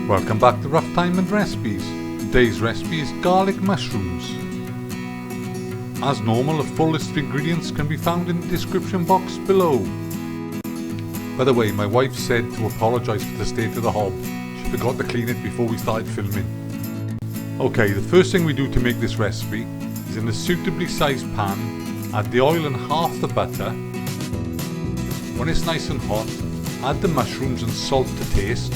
Welcome back to Rough Time and Recipes. Today's recipe is garlic mushrooms. As normal, a full list of ingredients can be found in the description box below. By the way, my wife said to apologise for the state of the hob. She forgot to clean it before we started filming. Okay, the first thing we do to make this recipe is in a suitably sized pan, add the oil and half the butter. When it's nice and hot, add the mushrooms and salt to taste.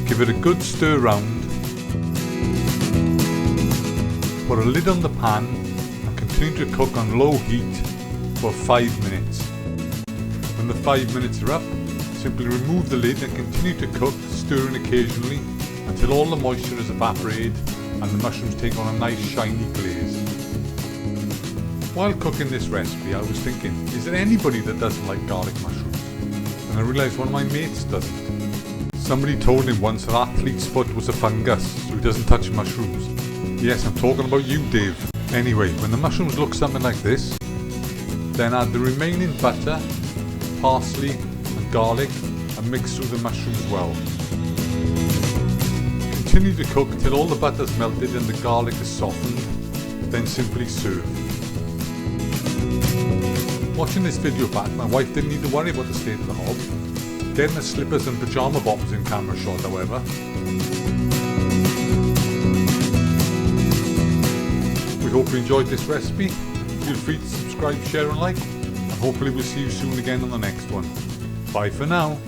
Give it a good stir round. Put a lid on the pan and continue to cook on low heat for 5 minutes. When the 5 minutes are up, simply remove the lid and continue to cook, stirring occasionally until all the moisture is evaporated and the mushrooms take on a nice shiny glaze. While cooking this recipe, I was thinking, is there anybody that doesn't like garlic mushrooms? And I realised one of my mates doesn't. Somebody told him once that athlete's foot was a fungus, so he doesn't touch mushrooms. Yes, I'm talking about you, Dave. Anyway, when the mushrooms look something like this, then add the remaining butter, parsley and garlic and mix through the mushrooms well. Continue to cook until all the butter's melted and the garlic is softened, then simply serve. Watching this video back, my wife didn't need to worry about the state of the hob. Getting her slippers and pyjama bottoms in camera shot, however. We hope you enjoyed this recipe. Feel free to subscribe, share and like, and hopefully we'll see you soon again on the next one. Bye for now.